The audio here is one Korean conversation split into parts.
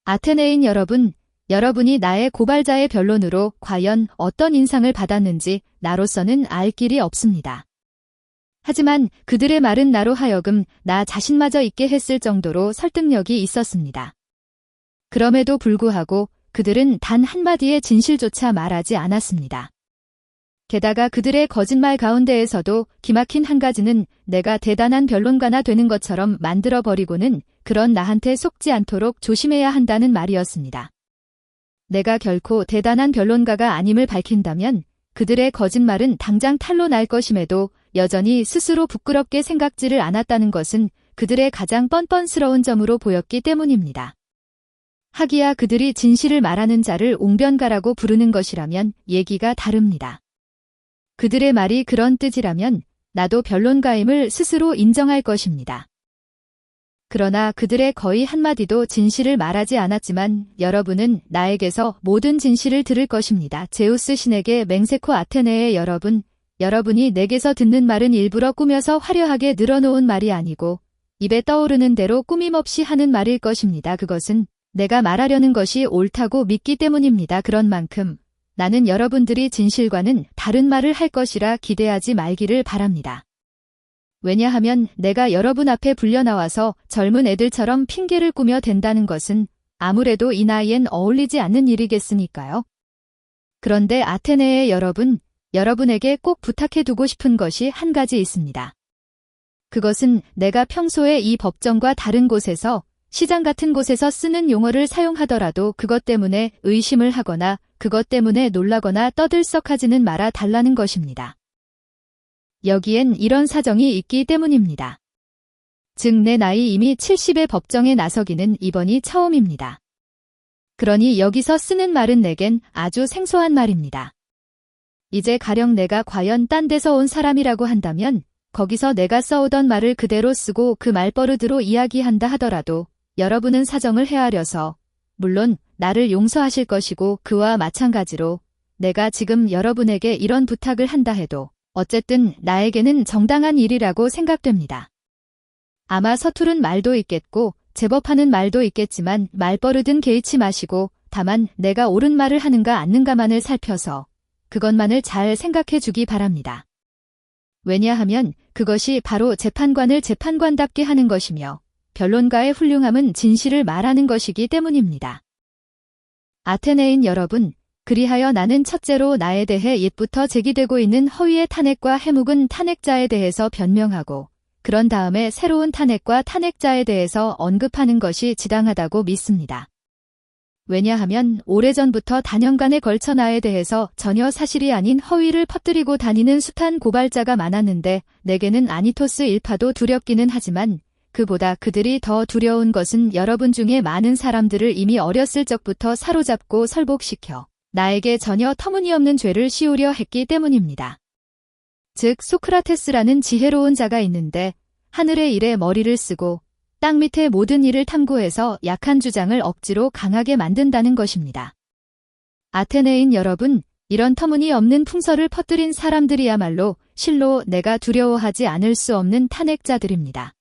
아테네인 여러분, 여러분이 나의 고발자의 변론으로 과연 어떤 인상을 받았는지 나로서는 알 길이 없습니다. 하지만 그들의 말은 나로 하여금 나 자신마저 잊게 했을 정도로 설득력이 있었습니다. 그럼에도 불구하고 그들은 단 한마디의 진실조차 말하지 않았습니다. 게다가 그들의 거짓말 가운데에서도 기막힌 한 가지는 내가 대단한 변론가나 되는 것처럼 만들어버리고는 그런 나한테 속지 않도록 조심해야 한다는 말이었습니다. 내가 결코 대단한 변론가가 아님을 밝힌다면 그들의 거짓말은 당장 탄로 날 것임에도 여전히 스스로 부끄럽게 생각지를 않았다는 것은 그들의 가장 뻔뻔스러운 점으로 보였기 때문입니다. 하기야 그들이 진실을 말하는 자를 옹변가라고 부르는 것이라면 얘기가 다릅니다. 그들의 말이 그런 뜻이라면 나도 변론가임을 스스로 인정할 것입니다. 그러나 그들의 거의 한마디도 진실을 말하지 않았지만 여러분은 나에게서 모든 진실을 들을 것입니다. 제우스 신에게 맹세코 아테네의 여러분, 여러분이 내게서 듣는 말은 일부러 꾸며서 화려하게 늘어놓은 말이 아니고 입에 떠오르는 대로 꾸밈없이 하는 말일 것입니다. 그것은 내가 말하려는 것이 옳다고 믿기 때문입니다. 그런 만큼 나는 여러분들이 진실과는 다른 말을 할 것이라 기대하지 말기를 바랍니다. 왜냐하면 내가 여러분 앞에 불려나와서 젊은 애들처럼 핑계를 꾸며 댄다는 것은 아무래도 이 나이엔 어울리지 않는 일이겠으니까요. 그런데 아테네의 여러분, 여러분에게 꼭 부탁해두고 싶은 것이 한 가지 있습니다. 그것은 내가 평소에 이 법정과 다른 곳에서 시장 같은 곳에서 쓰는 용어를 사용하더라도 그것 때문에 의심을 하거나 그것 때문에 놀라거나 떠들썩하지는 말아 달라는 것입니다. 여기엔 이런 사정이 있기 때문입니다. 즉 내 나이 이미 70의 법정에 나서기는 이번이 처음입니다. 그러니 여기서 쓰는 말은 내겐 아주 생소한 말입니다. 이제 가령 내가 과연 딴 데서 온 사람이라고 한다면 거기서 내가 써오던 말을 그대로 쓰고 그 말버릇으로 이야기한다 하더라도 여러분은 사정을 헤아려서 물론 나를 용서하실 것이고 그와 마찬가지로 내가 지금 여러분에게 이런 부탁을 한다 해도 어쨌든 나에게는 정당한 일이라고 생각됩니다. 아마 서투른 말도 있겠고 제법하는 말도 있겠지만 말버릇은 개의치 마시고 다만 내가 옳은 말을 하는가 않는가만을 살펴서 그것만을 잘 생각해 주기 바랍니다. 왜냐하면 그것이 바로 재판관을 재판관답게 하는 것이며 변론가의 훌륭함은 진실을 말하는 것이기 때문입니다. 아테네인 여러분, 그리하여 나는 첫째로 나에 대해 옛부터 제기되고 있는 허위의 탄핵과 해묵은 탄핵자에 대해서 변명하고 그런 다음에 새로운 탄핵과 탄핵자에 대해서 언급하는 것이 지당하다고 믿습니다. 왜냐하면 오래전부터 단연간에 걸쳐 나에 대해서 전혀 사실이 아닌 허위를 퍼뜨리고 다니는 숱한 고발자가 많았는데 내게는 아니토스 일파도 두렵기는 하지만 그보다 그들이 더 두려운 것은 여러분 중에 많은 사람들을 이미 어렸을 적부터 사로잡고 설복시켜 나에게 전혀 터무니없는 죄를 씌우려 했기 때문입니다. 즉 소크라테스라는 지혜로운 자가 있는데 하늘의 일에 머리를 쓰고 땅 밑의 모든 일을 탐구해서 약한 주장을 억지로 강하게 만든다는 것입니다. 아테네인 여러분, 이런 터무니없는 풍설을 퍼뜨린 사람들이야말로 실로 내가 두려워하지 않을 수 없는 탄핵자들입니다.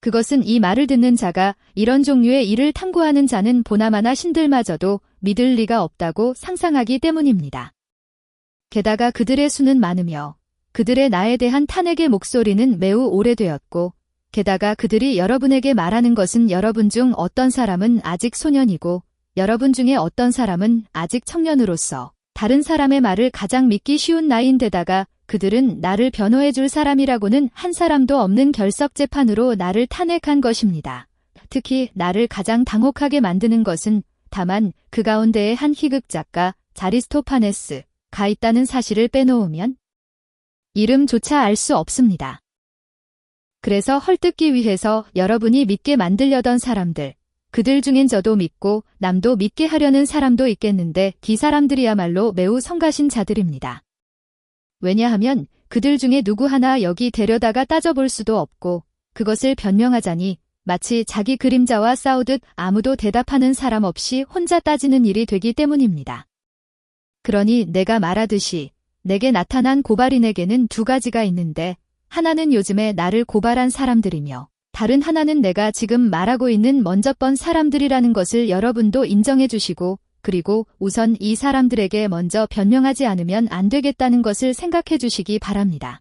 그것은 이 말을 듣는 자가 이런 종류의 일을 탐구하는 자는 보나마나 신들마저도 믿을 리가 없다고 상상하기 때문입니다. 게다가 그들의 수는 많으며 그들의 나에 대한 탄핵의 목소리는 매우 오래되었고 게다가 그들이 여러분에게 말하는 것은 여러분 중 어떤 사람은 아직 소년이고 여러분 중에 어떤 사람은 아직 청년으로서 다른 사람의 말을 가장 믿기 쉬운 나이인데다가 그들은 나를 변호해 줄 사람이라고는 한 사람도 없는 결석재판으로 나를 탄핵한 것입니다. 특히 나를 가장 당혹하게 만드는 것은 다만 그 가운데에 한 희극작가 자리스토파네스가 있다는 사실을 빼놓으면 이름조차 알 수 없습니다. 그래서 헐뜯기 위해서 여러분이 믿게 만들려던 사람들, 그들 중엔 저도 믿고 남도 믿게 하려는 사람도 있겠는데 그 사람들이야말로 매우 성가신 자들입니다. 왜냐하면 그들 중에 누구 하나 여기 데려다가 따져볼 수도 없고 그것을 변명하자니 마치 자기 그림자와 싸우듯 아무도 대답하는 사람 없이 혼자 따지는 일이 되기 때문입니다. 그러니 내가 말하듯이 내게 나타난 고발인에게는 두 가지가 있는데 하나는 요즘에 나를 고발한 사람들이며 다른 하나는 내가 지금 말하고 있는 먼저번 사람들이라는 것을 여러분도 인정해 주시고, 그리고 우선 이 사람들에게 먼저 변명하지 않으면 안 되겠다는 것을 생각해 주시기 바랍니다.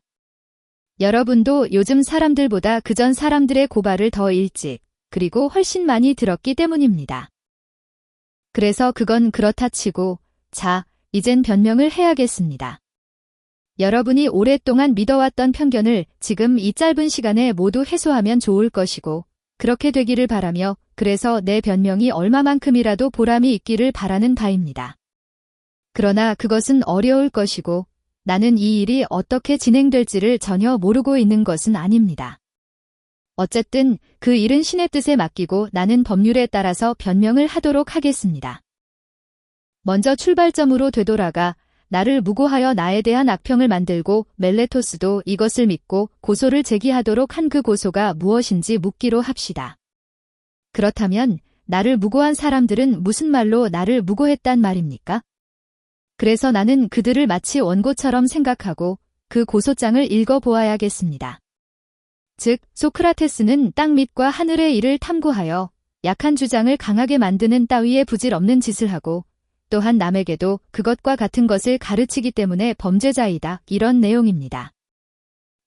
여러분도 요즘 사람들보다 그전 사람들의 고발을 더 일찍, 그리고 훨씬 많이 들었기 때문입니다. 그래서 그건 그렇다 치고, 자, 이젠 변명을 해야겠습니다. 여러분이 오랫동안 믿어왔던 편견을 지금 이 짧은 시간에 모두 해소하면 좋을 것이고, 그렇게 되기를 바라며, 그래서 내 변명이 얼마만큼이라도 보람이 있기를 바라는 바입니다. 그러나 그것은 어려울 것이고, 나는 이 일이 어떻게 진행될지를 전혀 모르고 있는 것은 아닙니다. 어쨌든 그 일은 신의 뜻에 맡기고 나는 법률에 따라서 변명을 하도록 하겠습니다. 먼저 출발점으로 되돌아가 나를 무고하여 나에 대한 악평을 만들고 멜레토스도 이것을 믿고 고소를 제기하도록 한 그 고소가 무엇인지 묻기로 합시다. 그렇다면 나를 무고한 사람들은 무슨 말로 나를 무고했단 말입니까? 그래서 나는 그들을 마치 원고처럼 생각하고 그 고소장을 읽어보아야겠습니다. 즉, 소크라테스는 땅 밑과 하늘의 일을 탐구하여 약한 주장을 강하게 만드는 따위의 부질없는 짓을 하고 또한 남에게도 그것과 같은 것을 가르치기 때문에 범죄자이다. 이런 내용입니다.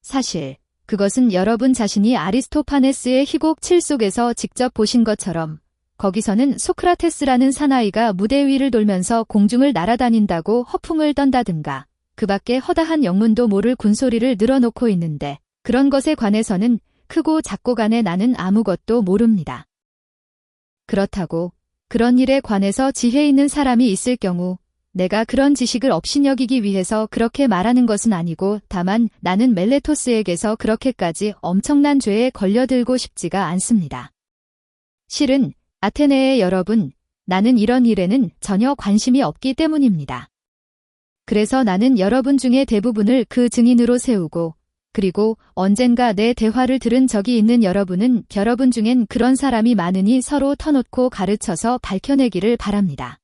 사실 그것은 여러분 자신이 아리스토파네스의 희곡 7 속에서 직접 보신 것처럼 거기서는 소크라테스라는 사나이가 무대 위를 돌면서 공중을 날아다닌다고 허풍을 떤다든가 그 밖에 허다한 영문도 모를 군소리를 늘어놓고 있는데 그런 것에 관해서는 크고 작고 간에 나는 아무것도 모릅니다. 그렇다고 그런 일에 관해서 지혜 있는 사람이 있을 경우 내가 그런 지식을 업신여기기 위해서 그렇게 말하는 것은 아니고 다만 나는 멜레토스에게서 그렇게까지 엄청난 죄에 걸려들고 싶지가 않습니다. 실은 아테네의 여러분, 나는 이런 일에는 전혀 관심이 없기 때문입니다. 그래서 나는 여러분 중에 대부분을 그 증인으로 세우고 그리고 언젠가 내 대화를 들은 적이 있는 여러분은 여러분 중엔 그런 사람이 많으니 서로 터놓고 가르쳐서 밝혀내기를 바랍니다.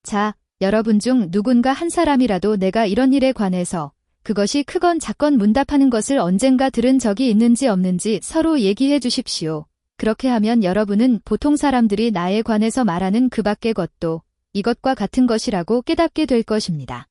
자, 여러분 중 누군가 한 사람이라도 내가 이런 일에 관해서 그것이 크건 작건 문답하는 것을 언젠가 들은 적이 있는지 없는지 서로 얘기해 주십시오. 그렇게 하면 여러분은 보통 사람들이 나에 관해서 말하는 그 밖의 것도 이것과 같은 것이라고 깨닫게 될 것입니다.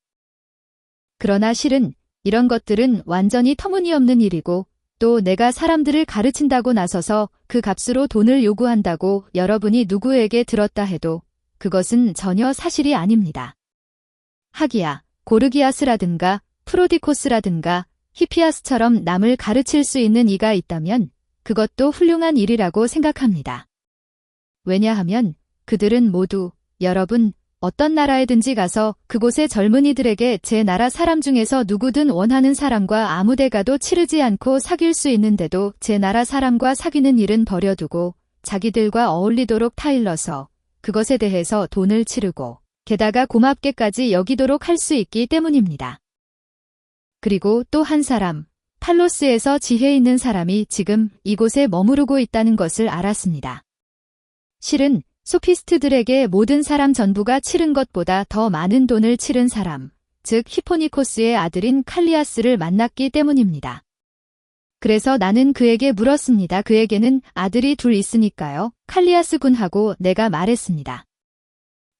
그러나 실은 이런 것들은 완전히 터무니없는 일이고 또 내가 사람들을 가르친다고 나서서 그 값으로 돈을 요구한다고 여러분이 누구에게 들었다 해도 그것은 전혀 사실이 아닙니다. 하기야 고르기아스라든가 프로디코스라든가 히피아스처럼 남을 가르칠 수 있는 이가 있다면 그것도 훌륭한 일이라고 생각합니다. 왜냐하면 그들은 모두 여러분 어떤 나라에든지 가서 그곳의 젊은이들에게 제 나라 사람 중에서 누구든 원하는 사람과 아무데 가도 치르지 않고 사귈 수 있는데도 제 나라 사람과 사귀는 일은 버려두고 자기들과 어울리도록 타일러서 그것에 대해서 돈을 치르고 게다가 고맙게까지 여기도록 할 수 있기 때문입니다. 그리고 또 한 사람, 팔로스에서 지혜 있는 사람이 지금 이곳에 머무르고 있다는 것을 알았습니다. 실은 소피스트들에게 모든 사람 전부가 치른 것보다 더 많은 돈을 치른 사람, 즉 히포니코스의 아들인 칼리아스를 만났기 때문입니다. 그래서 나는 그에게 물었습니다. 그에게는 아들이 둘 있으니까요. 칼리아스 군하고 내가 말했습니다.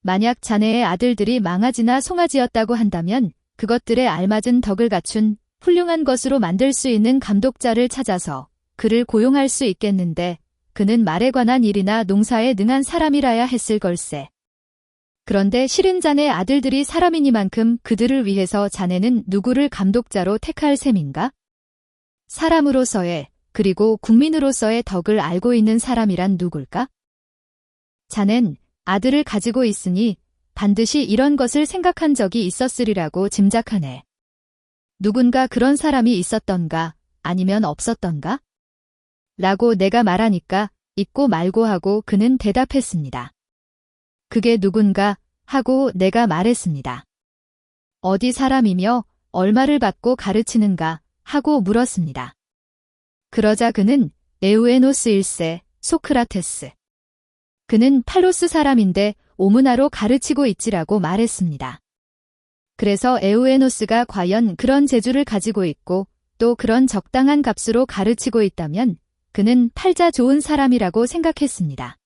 만약 자네의 아들들이 망아지나 송아지였다고 한다면 그것들에 알맞은 덕을 갖춘 훌륭한 것으로 만들 수 있는 감독자를 찾아서 그를 고용할 수 있겠는데 그는 말에 관한 일이나 농사에 능한 사람이라야 했을 걸세. 그런데 실은 자네 아들들이 사람이니만큼 그들을 위해서 자네는 누구를 감독자로 택할 셈인가? 사람으로서의 그리고 국민으로서의 덕을 알고 있는 사람이란 누굴까? 자넨 아들을 가지고 있으니 반드시 이런 것을 생각한 적이 있었으리라고 짐작하네. 누군가 그런 사람이 있었던가 아니면 없었던가? 라고 내가 말하니까 있고 말고 하고 그는 대답했습니다. 그게 누군가 하고 내가 말했습니다. 어디 사람이며 얼마를 받고 가르치는가 하고 물었습니다. 그러자 그는 에우에노스 1세 소크라테스. 그는 팔로스 사람인데 오문화로 가르치고 있지라고 말했습니다. 그래서 에우에노스가 과연 그런 재주를 가지고 있고 또 그런 적당한 값으로 가르치고 있다면 그는 팔자 좋은 사람이라고 생각했습니다.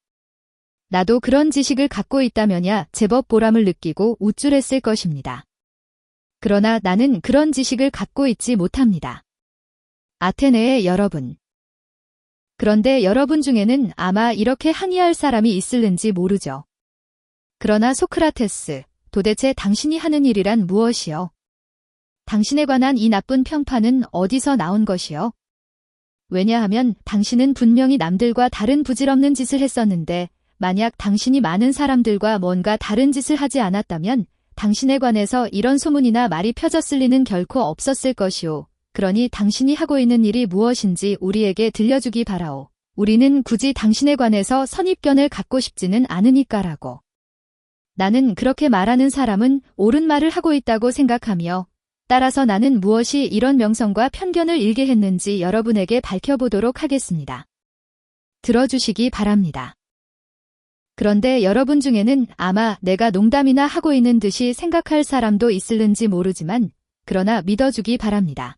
나도 그런 지식을 갖고 있다면야 제법 보람을 느끼고 우쭐했을 것입니다. 그러나 나는 그런 지식을 갖고 있지 못합니다. 아테네의 여러분. 그런데 여러분 중에는 아마 이렇게 항의할 사람이 있을는지 모르죠. 그러나 소크라테스, 도대체 당신이 하는 일이란 무엇이요? 당신에 관한 이 나쁜 평판은 어디서 나온 것이요? 왜냐하면 당신은 분명히 남들과 다른 부질없는 짓을 했었는데 만약 당신이 많은 사람들과 뭔가 다른 짓을 하지 않았다면 당신에 관해서 이런 소문이나 말이 펴졌을 리는 결코 없었을 것이오. 그러니 당신이 하고 있는 일이 무엇인지 우리에게 들려주기 바라오. 우리는 굳이 당신에 관해서 선입견을 갖고 싶지는 않으니까라고. 나는 그렇게 말하는 사람은 옳은 말을 하고 있다고 생각하며 따라서 나는 무엇이 이런 명성과 편견을 일게 했는지 여러분에게 밝혀보도록 하겠습니다. 들어주시기 바랍니다. 그런데 여러분 중에는 아마 내가 농담이나 하고 있는 듯이 생각할 사람도 있을는지 모르지만 그러나 믿어주기 바랍니다.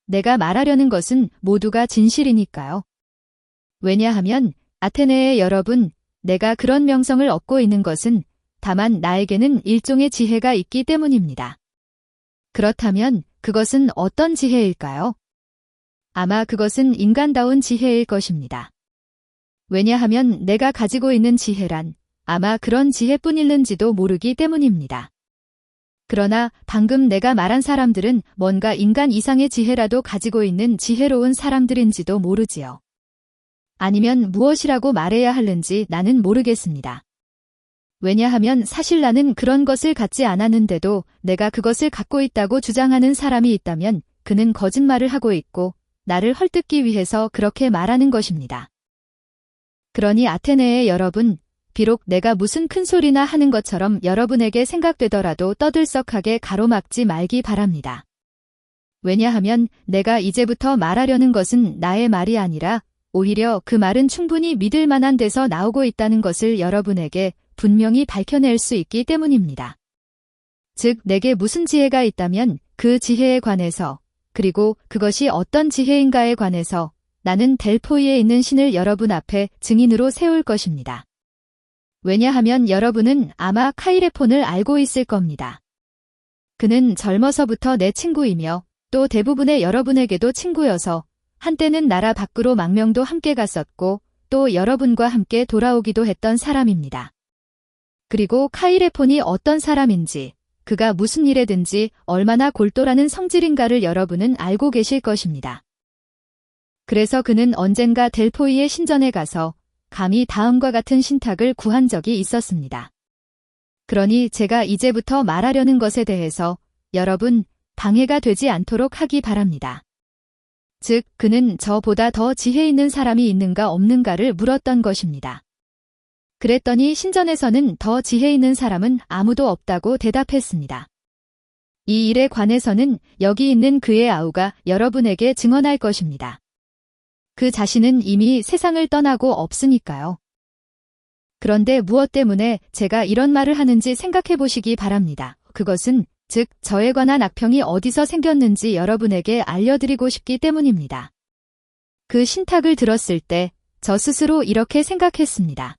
내가 말하려는 것은 모두가 진실이니까요. 왜냐하면 아테네의 여러분, 내가 그런 명성을 얻고 있는 것은 다만 나에게는 일종의 지혜가 있기 때문입니다. 그렇다면 그것은 어떤 지혜일까요? 아마 그것은 인간다운 지혜일 것입니다. 왜냐하면 내가 가지고 있는 지혜란 아마 그런 지혜뿐일는지도 모르기 때문입니다. 그러나 방금 내가 말한 사람들은 뭔가 인간 이상의 지혜라도 가지고 있는 지혜로운 사람들인지도 모르지요. 아니면 무엇이라고 말해야 하는지 나는 모르겠습니다. 왜냐하면 사실 나는 그런 것을 갖지 않았는데도 내가 그것을 갖고 있다고 주장하는 사람이 있다면 그는 거짓말을 하고 있고 나를 헐뜯기 위해서 그렇게 말하는 것입니다. 그러니 아테네의 여러분, 비록 내가 무슨 큰 소리나 하는 것처럼 여러분에게 생각되더라도 떠들썩하게 가로막지 말기 바랍니다. 왜냐하면 내가 이제부터 말하려는 것은 나의 말이 아니라 오히려 그 말은 충분히 믿을 만한 데서 나오고 있다는 것을 여러분에게 분명히 밝혀낼 수 있기 때문입니다. 즉, 내게 무슨 지혜가 있다면 그 지혜에 관해서 그리고 그것이 어떤 지혜인가에 관해서 나는 델포이에 있는 신을 여러분 앞에 증인으로 세울 것입니다. 왜냐하면 여러분은 아마 카이레폰을 알고 있을 겁니다. 그는 젊어서부터 내 친구이며 또 대부분의 여러분에게도 친구여서 한때는 나라 밖으로 망명도 함께 갔었고 또 여러분과 함께 돌아오기도 했던 사람입니다. 그리고 카이레폰이 어떤 사람인지, 그가 무슨 일에든지 얼마나 골똘하는 성질인가를 여러분은 알고 계실 것입니다. 그래서 그는 언젠가 델포이의 신전에 가서 감히 다음과 같은 신탁을 구한 적이 있었습니다. 그러니 제가 이제부터 말하려는 것에 대해서 여러분 방해가 되지 않도록 하기 바랍니다. 즉, 그는 저보다 더 지혜 있는 사람이 있는가 없는가를 물었던 것입니다. 그랬더니 신전에서는 더 지혜 있는 사람은 아무도 없다고 대답했습니다. 이 일에 관해서는 여기 있는 그의 아우가 여러분에게 증언할 것입니다. 그 자신은 이미 세상을 떠나고 없으니까요. 그런데 무엇 때문에 제가 이런 말을 하는지 생각해 보시기 바랍니다. 그것은 즉 저에 관한 악평이 어디서 생겼는지 여러분에게 알려드리고 싶기 때문입니다. 그 신탁을 들었을 때 저 스스로 이렇게 생각했습니다.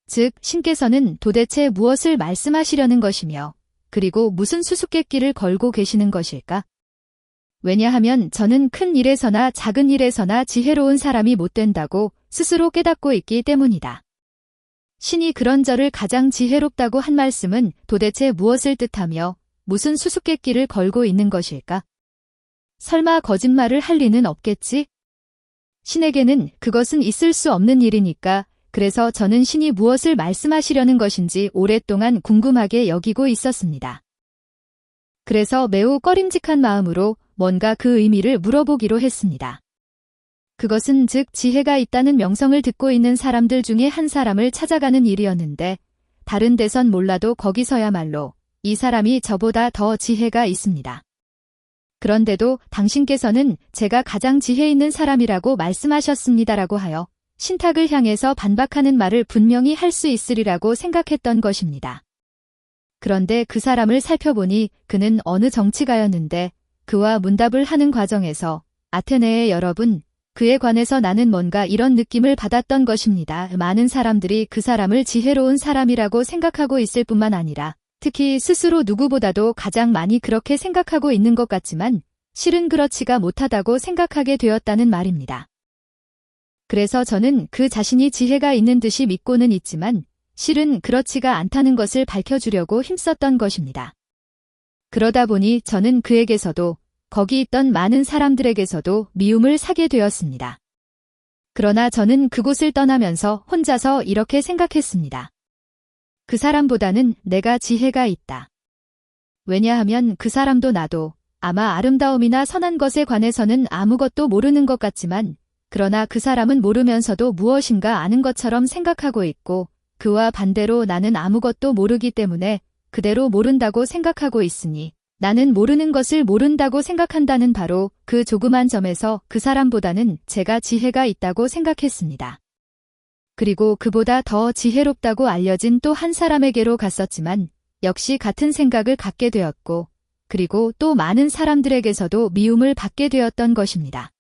즉 신께서는 도대체 무엇을 말씀하시려는 것이며 그리고 무슨 수수께끼를 걸고 계시는 것일까? 왜냐하면 저는 큰 일에서나 작은 일에서나 지혜로운 사람이 못 된다고 스스로 깨닫고 있기 때문이다. 신이 그런 저를 가장 지혜롭다고 한 말씀은 도대체 무엇을 뜻하며 무슨 수수께끼를 걸고 있는 것일까? 설마 거짓말을 할 리는 없겠지? 신에게는 그것은 있을 수 없는 일이니까 그래서 저는 신이 무엇을 말씀하시려는 것인지 오랫동안 궁금하게 여기고 있었습니다. 그래서 매우 꺼림직한 마음으로 뭔가 그 의미를 물어보기로 했습니다. 그것은 즉 지혜가 있다는 명성을 듣고 있는 사람들 중에 한 사람을 찾아가는 일이었는데 다른 데선 몰라도 거기서야말로 이 사람이 저보다 더 지혜가 있습니다. 그런데도 당신께서는 제가 가장 지혜 있는 사람이라고 말씀하셨습니다라고 하여 신탁을 향해서 반박하는 말을 분명히 할 수 있으리라고 생각했던 것입니다. 그런데 그 사람을 살펴보니 그는 어느 정치가였는데 그와 문답을 하는 과정에서 아테네의 여러분, 그에 관해서 나는 뭔가 이런 느낌을 받았던 것입니다. 많은 사람들이 그 사람을 지혜로운 사람이라고 생각하고 있을 뿐만 아니라 특히 스스로 누구보다도 가장 많이 그렇게 생각하고 있는 것 같지만 실은 그렇지가 못하다고 생각하게 되었다는 말입니다. 그래서 저는 그 자신이 지혜가 있는 듯이 믿고는 있지만 실은 그렇지가 않다는 것을 밝혀주려고 힘썼던 것입니다. 그러다 보니 저는 그에게서도 거기 있던 많은 사람들에게서도 미움을 사게 되었습니다. 그러나 저는 그곳을 떠나면서 혼자서 이렇게 생각했습니다. 그 사람보다는 내가 지혜가 있다. 왜냐하면 그 사람도 나도 아마 아름다움이나 선한 것에 관해서는 아무것도 모르는 것 같지만 그러나 그 사람은 모르면서도 무엇인가 아는 것처럼 생각하고 있고 그와 반대로 나는 아무것도 모르기 때문에 그대로 모른다고 생각하고 있으니 나는 모르는 것을 모른다고 생각한다는 바로 그 조그만 점에서 그 사람보다는 제가 지혜가 있다고 생각했습니다. 그리고 그보다 더 지혜롭다고 알려진 또 한 사람에게로 갔었지만 역시 같은 생각을 갖게 되었고 그리고 또 많은 사람들에게서도 미움을 받게 되었던 것입니다.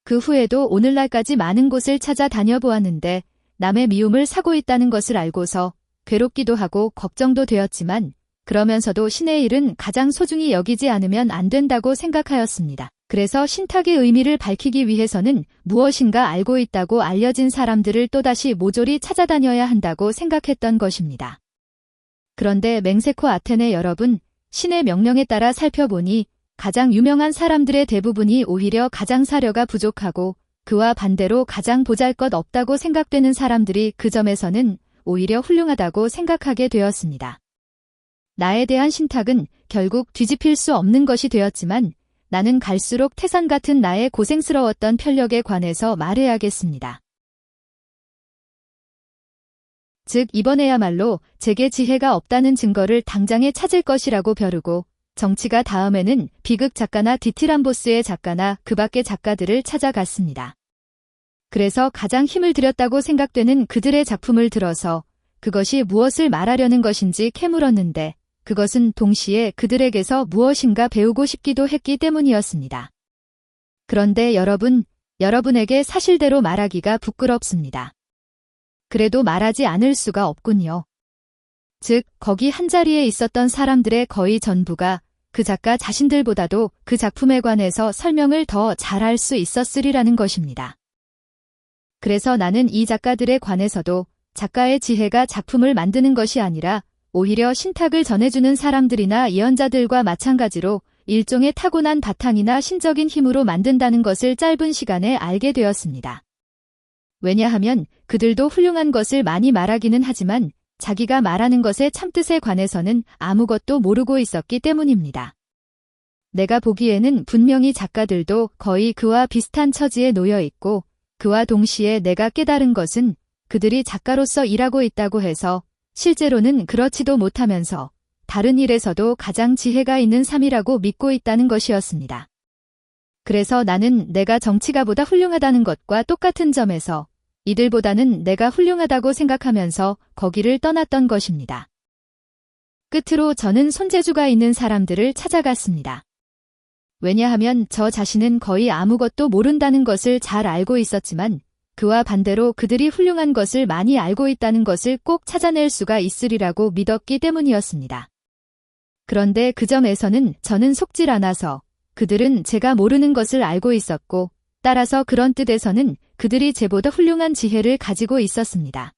그 후에도 오늘날까지 많은 곳을 찾아 다녀보았는데 남의 미움을 사고 있다는 것을 알고서 괴롭기도 하고 걱정도 되었지만 그러면서도 신의 일은 가장 소중히 여기지 않으면 안 된다고 생각하였습니다. 그래서 신탁의 의미를 밝히기 위해서는 무엇인가 알고 있다고 알려진 사람들을 또다시 모조리 찾아다녀야 한다고 생각했던 것입니다. 그런데 맹세코 아테네 여러분, 신의 명령에 따라 살펴보니 가장 유명한 사람들의 대부분이 오히려 가장 사려가 부족하고 그와 반대로 가장 보잘것없다고 생각되는 사람들이 그 점에서는 오히려 훌륭하다고 생각하게 되었습니다. 나에 대한 신탁은 결국 뒤집힐 수 없는 것이 되었지만 나는 갈수록 태산 같은 나의 고생스러웠던 편력에 관해서 말해야겠습니다. 즉 이번에야말로 제게 지혜가 없다는 증거를 당장에 찾을 것이라고 벼르고 정치가 다음에는 비극 작가나 디티람보스의 작가나 그 밖의 작가들을 찾아갔습니다. 그래서 가장 힘을 들였다고 생각되는 그들의 작품을 들어서 그것이 무엇을 말하려는 것인지 캐물었는데 그것은 동시에 그들에게서 무엇인가 배우고 싶기도 했기 때문이었습니다. 그런데 여러분에게 사실대로 말하기가 부끄럽습니다. 그래도 말하지 않을 수가 없군요. 즉, 거기 한자리에 있었던 사람들의 거의 전부가 그 작가 자신들보다도 그 작품에 관해서 설명을 더 잘할 수 있었으리라는 것입니다. 그래서 나는 이 작가들에 관해서도 작가의 지혜가 작품을 만드는 것이 아니라 오히려 신탁을 전해주는 사람들이나 예언자들과 마찬가지로 일종의 타고난 바탕이나 신적인 힘으로 만든다는 것을 짧은 시간에 알게 되었습니다. 왜냐하면 그들도 훌륭한 것을 많이 말하기는 하지만 자기가 말하는 것의 참뜻에 관해서는 아무것도 모르고 있었기 때문입니다. 내가 보기에는 분명히 작가들도 거의 그와 비슷한 처지에 놓여 있고 그와 동시에 내가 깨달은 것은 그들이 작가로서 일하고 있다고 해서 실제로는 그렇지도 못하면서 다른 일에서도 가장 지혜가 있는 삶이라고 믿고 있다는 것이었습니다. 그래서 나는 내가 정치가보다 훌륭하다는 것과 똑같은 점에서 이들보다는 내가 훌륭하다고 생각하면서 거기를 떠났던 것입니다. 끝으로 저는 손재주가 있는 사람들을 찾아갔습니다. 왜냐하면 저 자신은 거의 아무것도 모른다는 것을 잘 알고 있었지만 그와 반대로 그들이 훌륭한 것을 많이 알고 있다는 것을 꼭 찾아낼 수가 있으리라고 믿었기 때문이었습니다. 그런데 그 점에서는 저는 속질 않아서 그들은 제가 모르는 것을 알고 있었고 따라서 그런 뜻에서는 그들이 제보다 훌륭한 지혜를 가지고 있었습니다.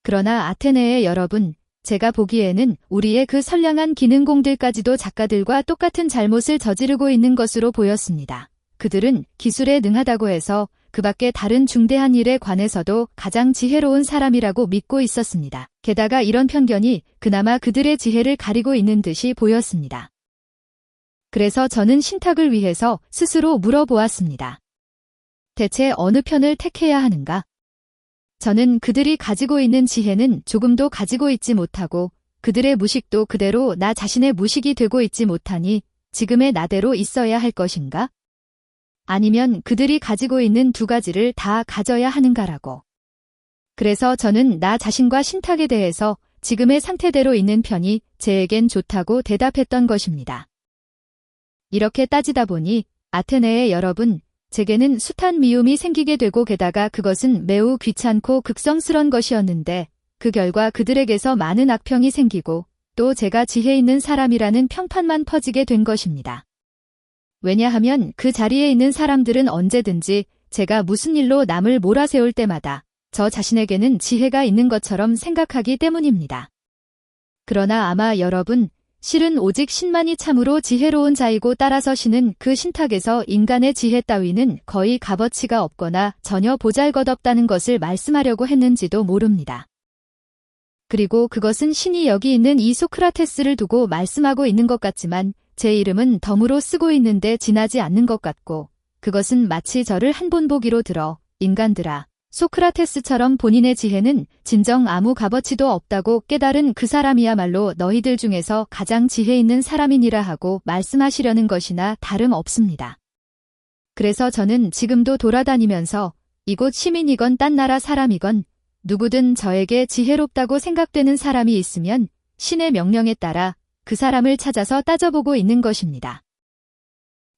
그러나 아테네의 여러분, 제가 보기에는 우리의 그 선량한 기능공들까지도 작가들과 똑같은 잘못을 저지르고 있는 것으로 보였습니다. 그들은 기술에 능하다고 해서 그 밖에 다른 중대한 일에 관해서도 가장 지혜로운 사람이라고 믿고 있었습니다. 게다가 이런 편견이 그나마 그들의 지혜를 가리고 있는 듯이 보였습니다. 그래서 저는 신탁을 위해서 스스로 물어보았습니다. 대체 어느 편을 택해야 하는가? 저는 그들이 가지고 있는 지혜는 조금도 가지고 있지 못하고 그들의 무식도 그대로 나 자신의 무식이 되고 있지 못하니 지금의 나대로 있어야 할 것인가? 아니면 그들이 가지고 있는 두 가지를 다 가져야 하는가라고. 그래서 저는 나 자신과 신탁에 대해서 지금의 상태대로 있는 편이 제에겐 좋다고 대답했던 것입니다. 이렇게 따지다 보니 아테네의 여러분, 제게는 숱한 미움이 생기게 되고 게다가 그것은 매우 귀찮고 극성스런 것이었는데 그 결과 그들에게서 많은 악평이 생기고 또 제가 지혜 있는 사람이라는 평판만 퍼지게 된 것입니다. 왜냐하면 그 자리에 있는 사람들은 언제든지 제가 무슨 일로 남을 몰아세울 때마다 저 자신에게는 지혜가 있는 것처럼 생각하기 때문입니다. 그러나 아마 여러분, 실은 오직 신만이 참으로 지혜로운 자이고 따라서 신은 그 신탁에서 인간의 지혜 따위는 거의 값어치가 없거나 전혀 보잘것없다는 것을 말씀하려고 했는지도 모릅니다. 그리고 그것은 신이 여기 있는 이 소크라테스를 두고 말씀하고 있는 것 같지만 제 이름은 덤으로 쓰고 있는데 지나지 않는 것 같고 그것은 마치 저를 한 번 보기로 들어 인간들아, 소크라테스처럼 본인의 지혜는 진정 아무 값어치도 없다고 깨달은 그 사람이야말로 너희들 중에서 가장 지혜 있는 사람이니라 하고 말씀하시려는 것이나 다름없습니다. 그래서 저는 지금도 돌아다니면서 이곳 시민이건 딴 나라 사람이건 누구든 저에게 지혜롭다고 생각되는 사람이 있으면 신의 명령에 따라 그 사람을 찾아서 따져보고 있는 것입니다.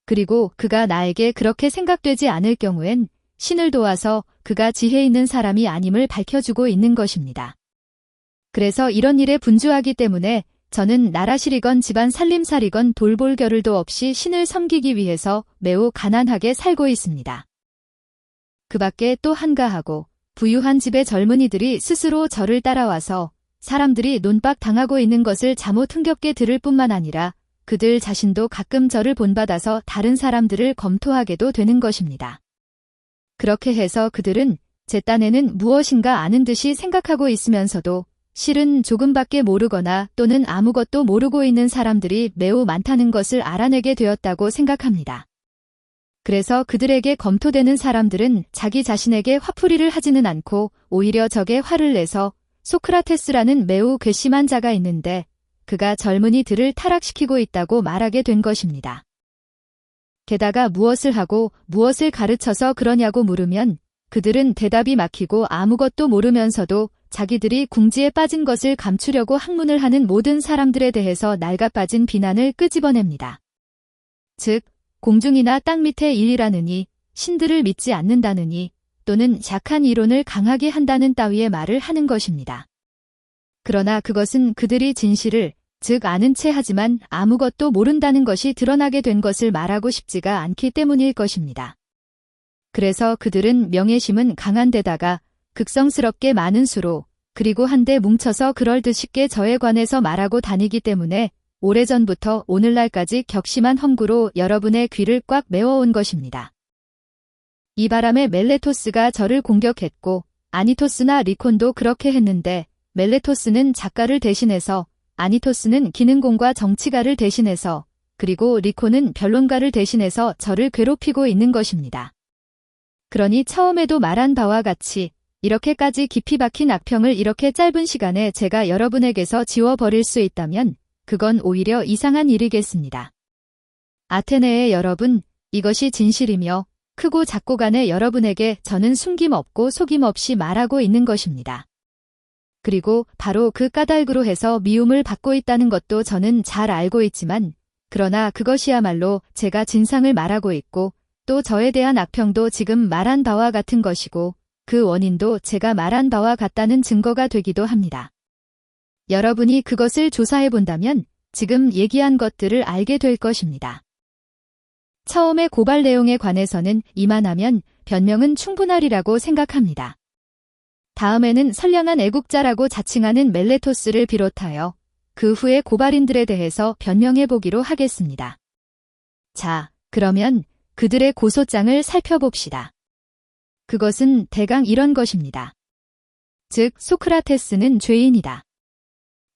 그리고 그가 나에게 그렇게 생각되지 않을 경우엔 신을 도와서 그가 지혜 있는 사람이 아님을 밝혀주고 있는 것입니다. 그래서 이런 일에 분주하기 때문에 저는 나라실이건 집안 살림살이건 돌볼 겨를도 없이 신을 섬기기 위해서 매우 가난하게 살고 있습니다. 그 밖에 또 한가하고 부유한 집의 젊은이들이 스스로 저를 따라와서 사람들이 논박 당하고 있는 것을 잠옷 흥겹게 들을 뿐만 아니라 그들 자신도 가끔 저를 본받아서 다른 사람들을 검토하게도 되는 것입니다. 그렇게 해서 그들은 제 딴에는 무엇인가 아는 듯이 생각하고 있으면서도 실은 조금밖에 모르거나 또는 아무것도 모르고 있는 사람들이 매우 많다는 것을 알아내게 되었다고 생각합니다. 그래서 그들에게 검토되는 사람들은 자기 자신에게 화풀이를 하지는 않고 오히려 적에 화를 내서 소크라테스라는 매우 괘씸한 자가 있는데 그가 젊은이들을 타락시키고 있다고 말하게 된 것입니다. 게다가 무엇을 하고 무엇을 가르쳐서 그러냐고 물으면 그들은 대답이 막히고 아무것도 모르면서도 자기들이 궁지에 빠진 것을 감추려고 학문을 하는 모든 사람들에 대해서 낡아빠진 비난을 끄집어냅니다. 즉, 공중이나 땅 밑의 일이라느니 신들을 믿지 않는다느니 또는 약한 이론을 강하게 한다는 따위의 말을 하는 것입니다. 그러나 그것은 그들이 진실을 즉 아는 채 하지만 아무것도 모른다는 것이 드러나게 된 것을 말하고 싶지가 않기 때문일 것입니다. 그래서 그들은 명예심은 강한 데다가 극성스럽게 많은 수로 그리고 한데 뭉쳐서 그럴듯 쉽게 저에 관해서 말하고 다니기 때문에 오래전부터 오늘날까지 격심한 험구로 여러분의 귀를 꽉 메워온 것입니다. 이 바람에 멜레토스가 저를 공격했고 아니토스나 리콘도 그렇게 했는데 멜레토스는 작가를 대신해서 아니토스는 기능공과 정치가를 대신해서 그리고 리콘은 변론가를 대신해서 저를 괴롭히고 있는 것입니다. 그러니 처음에도 말한 바와 같이 이렇게까지 깊이 박힌 악평을 이렇게 짧은 시간에 제가 여러분에게서 지워버릴 수 있다면 그건 오히려 이상한 일이겠습니다. 아테네의 여러분, 이것이 진실이며 크고 작고 간에 여러분에게 저는 숨김없고 속임없이 말하고 있는 것입니다. 그리고 바로 그 까닭으로 해서 미움을 받고 있다는 것도 저는 잘 알고 있지만 그러나 그것이야말로 제가 진상을 말하고 있고 또 저에 대한 악평도 지금 말한 바와 같은 것이고 그 원인도 제가 말한 바와 같다는 증거가 되기도 합니다. 여러분이 그것을 조사해 본다면 지금 얘기한 것들을 알게 될 것입니다. 처음에 고발 내용에 관해서는 이만하면 변명은 충분하리라고 생각합니다. 다음에는 선량한 애국자라고 자칭하는 멜레토스를 비롯하여 그 후에 고발인들에 대해서 변명해 보기로 하겠습니다. 자, 그러면 그들의 고소장을 살펴봅시다. 그것은 대강 이런 것입니다. 즉, 소크라테스는 죄인이다.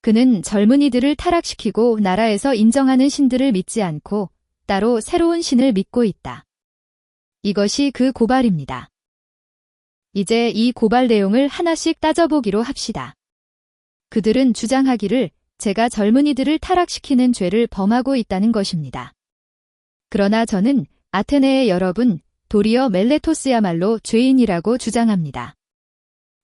그는 젊은이들을 타락시키고 나라에서 인정하는 신들을 믿지 않고 따로 새로운 신을 믿고 있다. 이것이 그 고발입니다. 이제 이 고발 내용을 하나씩 따져보기로 합시다. 그들은 주장하기를 제가 젊은이들을 타락시키는 죄를 범하고 있다는 것입니다. 그러나 저는 아테네의 여러분, 도리어 멜레토스야말로 죄인이라고 주장합니다.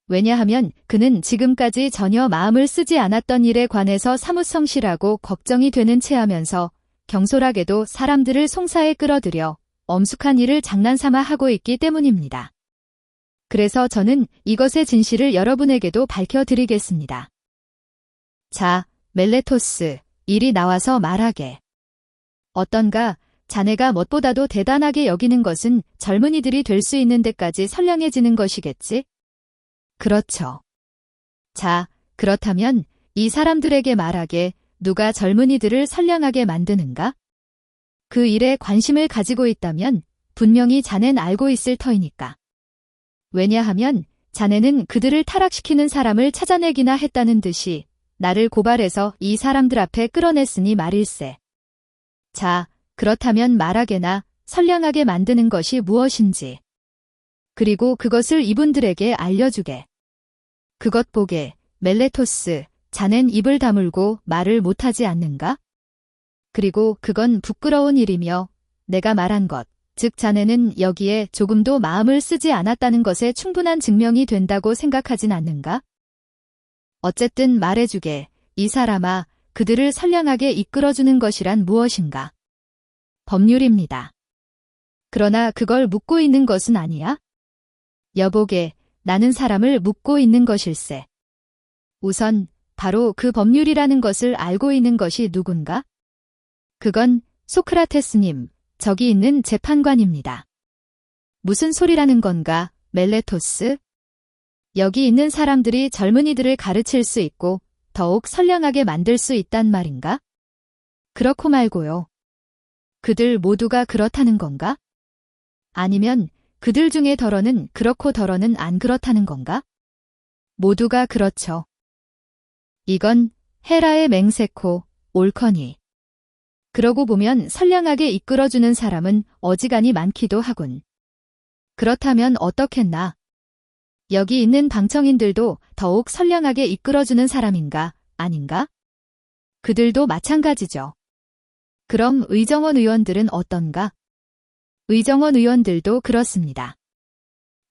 왜냐하면 그는 지금까지 전혀 마음을 쓰지 않았던 일에 관해서 사뭇 성실하고 걱정이 되는 체하면서 경솔하게도 사람들을 송사에 끌어들여 엄숙한 일을 장난삼아 하고 있기 때문입니다. 그래서 저는 이것의 진실을 여러분에게도 밝혀드리겠습니다. 자, 멜레토스, 이리 나와서 말하게. 어떤가? 자네가 무엇보다도 대단하게 여기는 것은 젊은이들이 될 수 있는 데까지 선량해지는 것이겠지? 그렇죠. 자, 그렇다면 이 사람들에게 말하게 누가 젊은이들을 선량하게 만드는가? 그 일에 관심을 가지고 있다면 분명히 자넨 알고 있을 터이니까. 왜냐하면 자네는 그들을 타락시키는 사람을 찾아내기나 했다는 듯이 나를 고발해서 이 사람들 앞에 끌어냈으니 말일세. 자, 그렇다면 말하게나 선량하게 만드는 것이 무엇인지. 그리고 그것을 이분들에게 알려주게. 그것 보게, 멜레토스, 자넨 입을 다물고 말을 못하지 않는가? 그리고 그건 부끄러운 일이며 내가 말한 것, 즉 자네는 여기에 조금도 마음을 쓰지 않았다는 것에 충분한 증명이 된다고 생각하진 않는가? 어쨌든 말해주게, 이 사람아, 그들을 선량하게 이끌어주는 것이란 무엇인가? 법률입니다. 그러나 그걸 묻고 있는 것은 아니야? 여보게, 나는 사람을 묻고 있는 것일세. 우선 바로 그 법률이라는 것을 알고 있는 것이 누군가? 그건 소크라테스님, 저기 있는 재판관입니다. 무슨 소리라는 건가, 멜레토스? 여기 있는 사람들이 젊은이들을 가르칠 수 있고 더욱 선량하게 만들 수 있단 말인가? 그렇고 말고요. 그들 모두가 그렇다는 건가? 아니면 그들 중에 덜어는 그렇고 덜어는 안 그렇다는 건가? 모두가 그렇죠. 이건 헤라의 맹세코, 옳거니. 그러고 보면 선량하게 이끌어주는 사람은 어지간히 많기도 하군. 그렇다면 어떻겠나? 여기 있는 방청인들도 더욱 선량하게 이끌어주는 사람인가, 아닌가? 그들도 마찬가지죠. 그럼 의정원 의원들은 어떤가? 의정원 의원들도 그렇습니다.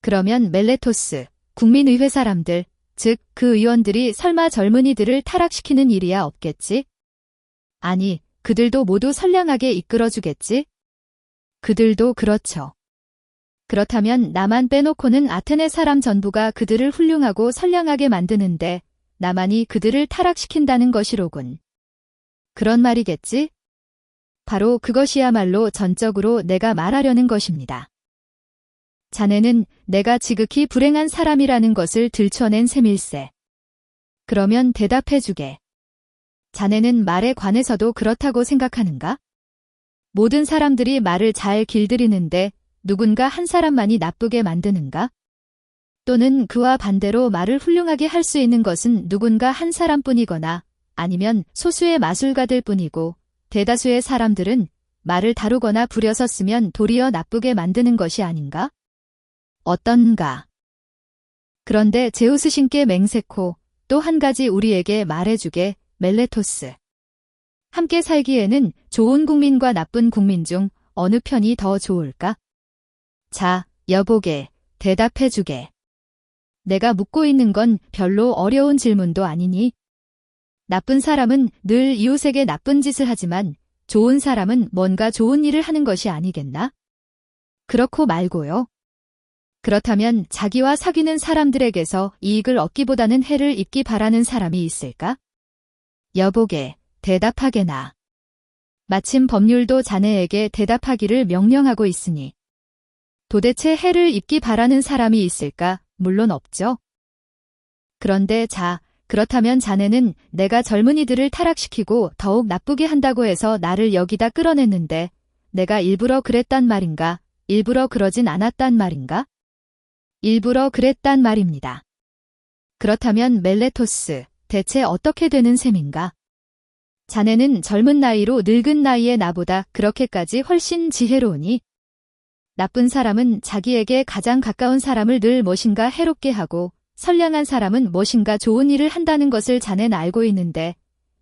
그러면 멜레토스, 국민의회 사람들, 즉 그 의원들이 설마 젊은이들을 타락시키는 일이야 없겠지? 아니, 그들도 모두 선량하게 이끌어주겠지? 그들도 그렇죠. 그렇다면 나만 빼놓고는 아테네 사람 전부가 그들을 훌륭하고 선량하게 만드는데 나만이 그들을 타락시킨다는 것이로군. 그런 말이겠지? 바로 그것이야말로 전적으로 내가 말하려는 것입니다. 자네는 내가 지극히 불행한 사람이라는 것을 들춰낸 셈일세. 그러면 대답해주게. 자네는 말에 관해서도 그렇다고 생각하는가? 모든 사람들이 말을 잘 길들이는데 누군가 한 사람만이 나쁘게 만드는가? 또는 그와 반대로 말을 훌륭하게 할 수 있는 것은 누군가 한 사람뿐이거나 아니면 소수의 마술가들 뿐이고 대다수의 사람들은 말을 다루거나 부려서 쓰면 도리어 나쁘게 만드는 것이 아닌가? 어떤가? 그런데 제우스 신께 맹세코, 또 한 가지 우리에게 말해주게, 멜레토스. 함께 살기에는 좋은 국민과 나쁜 국민 중 어느 편이 더 좋을까? 자, 여보게, 대답해주게. 내가 묻고 있는 건 별로 어려운 질문도 아니니? 나쁜 사람은 늘 이웃에게 나쁜 짓을 하지만 좋은 사람은 뭔가 좋은 일을 하는 것이 아니겠나? 그렇고 말고요. 그렇다면 자기와 사귀는 사람들에게서 이익을 얻기보다는 해를 입기 바라는 사람이 있을까? 여보게, 대답하게나. 마침 법률도 자네에게 대답하기를 명령하고 있으니. 도대체 해를 입기 바라는 사람이 있을까? 물론 없죠. 그런데 그렇다면 자네는 내가 젊은이들을 타락시키고 더욱 나쁘게 한다고 해서 나를 여기다 끌어냈는데 내가 일부러 그랬단 말인가? 일부러 그러진 않았단 말인가? 일부러 그랬단 말입니다. 그렇다면 멜레토스, 대체 어떻게 되는 셈인가? 자네는 젊은 나이로 늙은 나이의 나보다 그렇게까지 훨씬 지혜로우니? 나쁜 사람은 자기에게 가장 가까운 사람을 늘 무엇인가 해롭게 하고 선량한 사람은 무엇인가 좋은 일을 한다는 것을 자넨 알고 있는데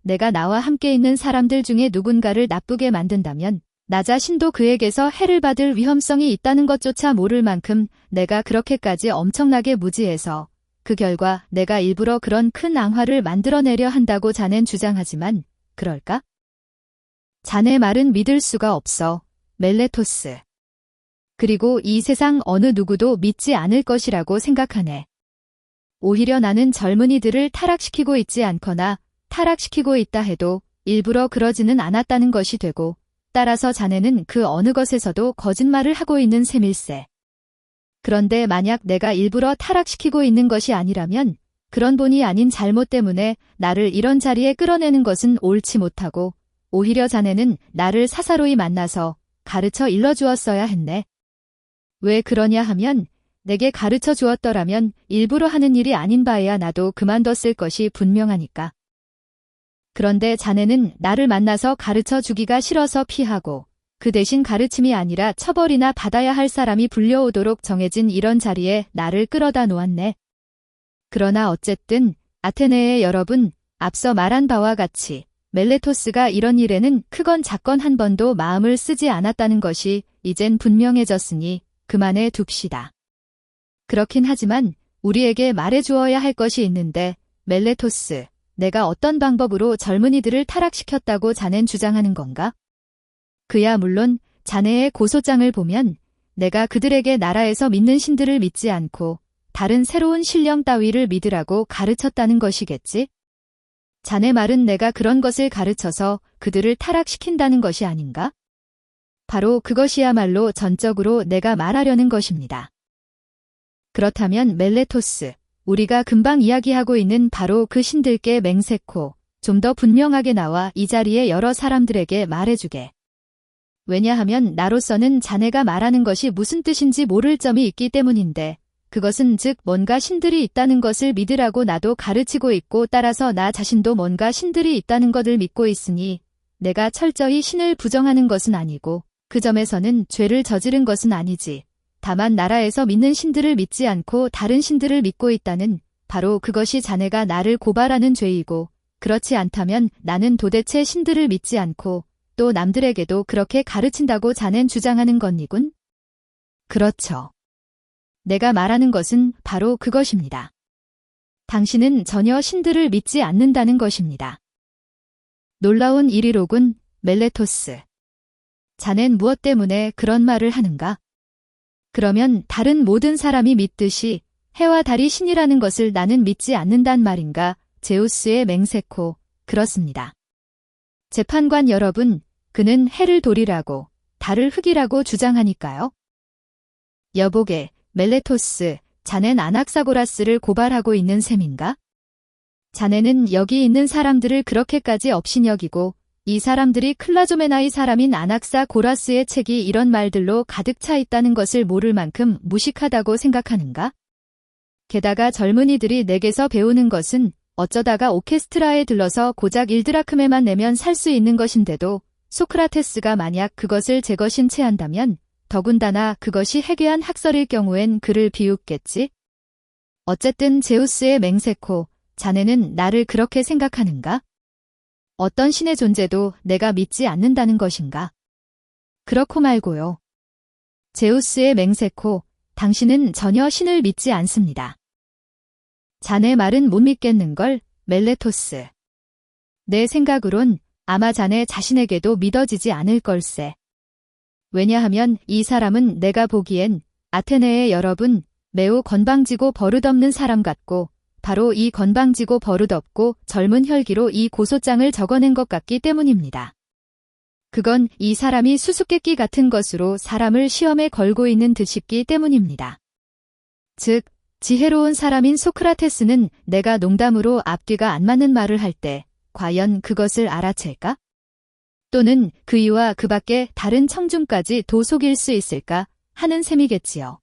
내가 나와 함께 있는 사람들 중에 누군가를 나쁘게 만든다면 나 자신도 그에게서 해를 받을 위험성이 있다는 것조차 모를 만큼 내가 그렇게까지 엄청나게 무지해서 그 결과 내가 일부러 그런 큰 앙화를 만들어내려 한다고 자넨 주장하지만 그럴까? 자네 말은 믿을 수가 없어, 멜레토스. 그리고 이 세상 어느 누구도 믿지 않을 것이라고 생각하네. 오히려 나는 젊은이들을 타락시키고 있지 않거나 타락시키고 있다 해도 일부러 그러지는 않았다는 것이 되고 따라서 자네는 그 어느 것에서도 거짓말을 하고 있는 셈일세. 그런데 만약 내가 일부러 타락시키고 있는 것이 아니라면 그런 본의 아닌 잘못 때문에 나를 이런 자리에 끌어내는 것은 옳지 못하고 오히려 자네는 나를 사사로이 만나서 가르쳐 일러주었어야 했네. 왜 그러냐 하면 내게 가르쳐 주었더라면 일부러 하는 일이 아닌 바에야 나도 그만뒀을 것이 분명하니까. 그런데 자네는 나를 만나서 가르쳐 주기가 싫어서 피하고 그 대신 가르침이 아니라 처벌이나 받아야 할 사람이 불려오도록 정해진 이런 자리에 나를 끌어다 놓았네. 그러나 어쨌든 아테네의 여러분, 앞서 말한 바와 같이 멜레토스가 이런 일에는 크건 작건 한 번도 마음을 쓰지 않았다는 것이 이젠 분명해졌으니 그만해 둡시다. 그렇긴 하지만 우리에게 말해주어야 할 것이 있는데 멜레토스, 내가 어떤 방법으로 젊은이들을 타락시켰다고 자넨 주장하는 건가? 그야 물론 자네의 고소장을 보면 내가 그들에게 나라에서 믿는 신들을 믿지 않고 다른 새로운 신령 따위를 믿으라고 가르쳤다는 것이겠지? 자네 말은 내가 그런 것을 가르쳐서 그들을 타락시킨다는 것이 아닌가? 바로 그것이야말로 전적으로 내가 말하려는 것입니다. 그렇다면 멜레토스, 우리가 금방 이야기하고 있는 바로 그 신들께 맹세코, 좀 더 분명하게 나와 이 자리에 여러 사람들에게 말해주게. 왜냐하면 나로서는 자네가 말하는 것이 무슨 뜻인지 모를 점이 있기 때문인데 그것은 즉 뭔가 신들이 있다는 것을 믿으라고 나도 가르치고 있고 따라서 나 자신도 뭔가 신들이 있다는 것을 믿고 있으니 내가 철저히 신을 부정하는 것은 아니고 그 점에서는 죄를 저지른 것은 아니지. 다만 나라에서 믿는 신들을 믿지 않고 다른 신들을 믿고 있다는 바로 그것이 자네가 나를 고발하는 죄이고 그렇지 않다면 나는 도대체 신들을 믿지 않고 또 남들에게도 그렇게 가르친다고 자넨 주장하는 건이군? 그렇죠. 내가 말하는 것은 바로 그것입니다. 당신은 전혀 신들을 믿지 않는다는 것입니다. 놀라운 일이로군, 멜레토스. 자넨 무엇 때문에 그런 말을 하는가? 그러면 다른 모든 사람이 믿듯이 해와 달이 신이라는 것을 나는 믿지 않는단 말인가? 제우스의 맹세코, 그렇습니다. 재판관 여러분, 그는 해를 돌이라고, 달을 흙이라고 주장하니까요. 여보게, 멜레토스, 자넨 아낙사고라스를 고발하고 있는 셈인가? 자네는 여기 있는 사람들을 그렇게까지 업신여기고 이 사람들이 클라조메나의 사람인 아낙사고라스의 책이 이런 말들로 가득 차 있다는 것을 모를 만큼 무식하다고 생각하는가? 게다가 젊은이들이 내게서 배우는 것은 어쩌다가 오케스트라에 들러서 고작 1드라크메만 내면 살 수 있는 것인데도 소크라테스가 만약 그것을 제 것인 채 한다면 더군다나 그것이 해괴한 학설일 경우엔 그를 비웃겠지? 어쨌든 제우스의 맹세코, 자네는 나를 그렇게 생각하는가? 어떤 신의 존재도 내가 믿지 않는다는 것인가? 그렇고 말고요. 제우스의 맹세코, 당신은 전혀 신을 믿지 않습니다. 자네 말은 못 믿겠는걸, 멜레토스. 내 생각으론 아마 자네 자신에게도 믿어지지 않을 걸세. 왜냐하면 이 사람은 내가 보기엔 아테네의 여러분 매우 건방지고 버릇없는 사람 같고 바로 이 건방지고 버릇없고 젊은 혈기로 이 고소장을 적어낸 것 같기 때문입니다. 그건 이 사람이 수수께끼 같은 것으로 사람을 시험에 걸고 있는 듯 싶기 때문입니다. 즉, 지혜로운 사람인 소크라테스는 내가 농담으로 앞뒤가 안 맞는 말을 할 때 과연 그것을 알아챌까? 또는 그 이와 그 밖에 다른 청중까지 도 속일 수 있을까 하는 셈이겠지요.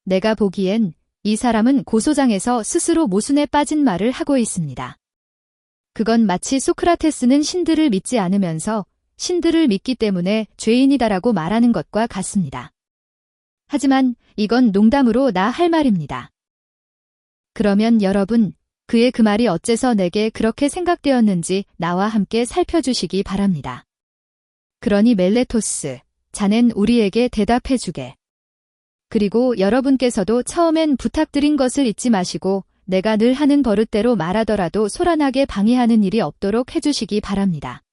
내가 보기엔 이 사람은 고소장에서 스스로 모순에 빠진 말을 하고 있습니다. 그건 마치 소크라테스는 신들을 믿지 않으면서 신들을 믿기 때문에 죄인이다라고 말하는 것과 같습니다. 하지만 이건 농담으로 나 할 말입니다. 그러면 여러분, 그의 그 말이 어째서 내게 그렇게 생각되었는지 나와 함께 살펴주시기 바랍니다. 그러니 멜레토스, 자넨 우리에게 대답해주게. 그리고 여러분께서도 처음엔 부탁드린 것을 잊지 마시고 내가 늘 하는 버릇대로 말하더라도 소란하게 방해하는 일이 없도록 해주시기 바랍니다.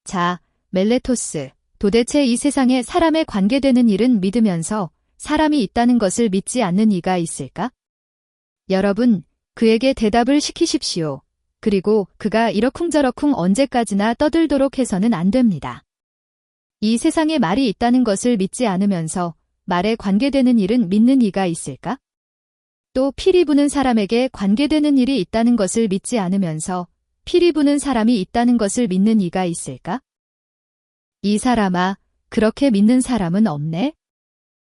자, 멜레토스, 도대체 이 세상에 사람에 관계되는 일은 믿으면서 사람이 있다는 것을 믿지 않는 이가 있을까? 여러분, 그에게 대답을 시키십시오. 그리고 그가 이러쿵저러쿵 언제까지나 떠들도록 해서는 안 됩니다. 이 세상에 말이 있다는 것을 믿지 않으면서 말에 관계되는 일은 믿는 이가 있을까? 또 피리 부는 사람에게 관계되는 일이 있다는 것을 믿지 않으면서 피리 부는 사람이 있다는 것을 믿는 이가 있을까? 이 사람아, 그렇게 믿는 사람은 없네?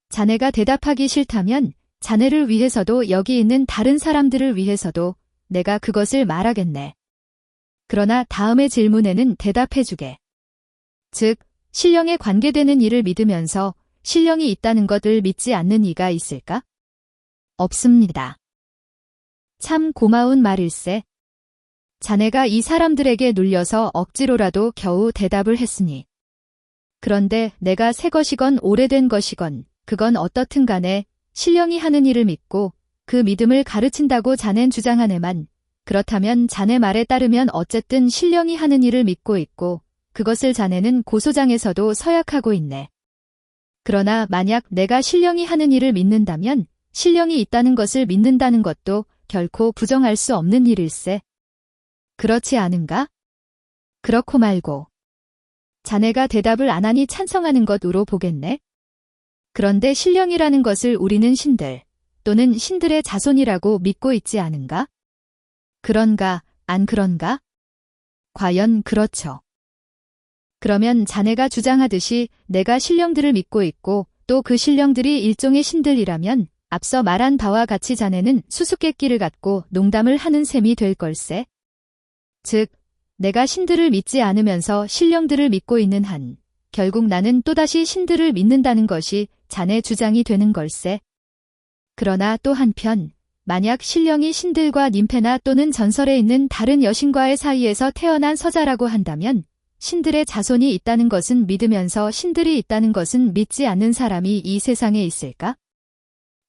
자네가 대답하기 싫다면 자네를 위해서도 여기 있는 다른 사람들을 위해서도 내가 그것을 말하겠네. 그러나 다음의 질문에는 대답해주게. 즉, 신령에 관계되는 일을 믿으면서 신령이 있다는 것을 믿지 않는 이가 있을까? 없습니다. 참 고마운 말일세. 자네가 이 사람들에게 눌려서 억지로라도 겨우 대답을 했으니. 그런데 내가 새 것이건 오래된 것이건 그건 어떻든 간에 신령이 하는 일을 믿고 그 믿음을 가르친다고 자넨 주장하네만 그렇다면 자네 말에 따르면 어쨌든 신령이 하는 일을 믿고 있고 그것을 자네는 고소장에서도 서약하고 있네. 그러나 만약 내가 신령이 하는 일을 믿는다면 신령이 있다는 것을 믿는다는 것도 결코 부정할 수 없는 일일세. 그렇지 않은가? 그렇고 말고. 자네가 대답을 안 하니 찬성하는 것으로 보겠네. 그런데 신령이라는 것을 우리는 신들 또는 신들의 자손이라고 믿고 있지 않은가? 그런가, 안 그런가? 과연 그렇죠. 그러면 자네가 주장하듯이 내가 신령들을 믿고 있고 또 그 신령들이 일종의 신들이라면 앞서 말한 바와 같이 자네는 수수께끼를 갖고 농담을 하는 셈이 될 걸세. 즉, 내가 신들을 믿지 않으면서 신령들을 믿고 있는 한 결국 나는 또다시 신들을 믿는다는 것이 자네 주장이 되는 걸세. 그러나 또 한편 만약 신령이 신들과 님페나 또는 전설에 있는 다른 여신과의 사이에서 태어난 서자라고 한다면 신들의 자손이 있다는 것은 믿으면서 신들이 있다는 것은 믿지 않는 사람이 이 세상에 있을까?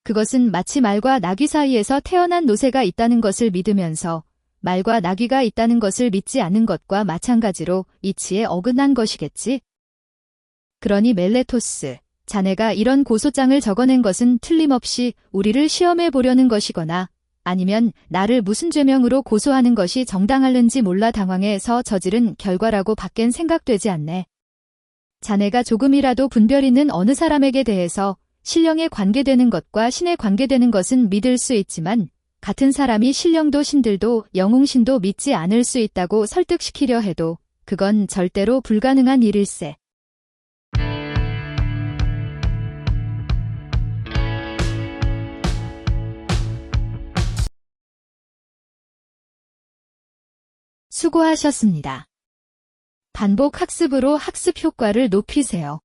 그것은 마치 말과 나귀 사이에서 태어난 노새가 있다는 것을 믿으면서 말과 나귀가 있다는 것을 믿지 않는 것과 마찬가지로 이치에 어긋난 것이겠지. 그러니 멜레토스, 자네가 이런 고소장을 적어낸 것은 틀림없이 우리를 시험해 보려는 것이거나 아니면 나를 무슨 죄명으로 고소하는 것이 정당할는지 몰라 당황해서 저지른 결과라고 밖엔 생각되지 않네. 자네가 조금이라도 분별 있는 어느 사람에게 대해서 신령에 관계되는 것과 신에 관계되는 것은 믿을 수 있지만 같은 사람이 신령도 신들도 영웅신도 믿지 않을 수 있다고 설득시키려 해도 그건 절대로 불가능한 일일세. 수고하셨습니다. 반복 학습으로 학습 효과를 높이세요.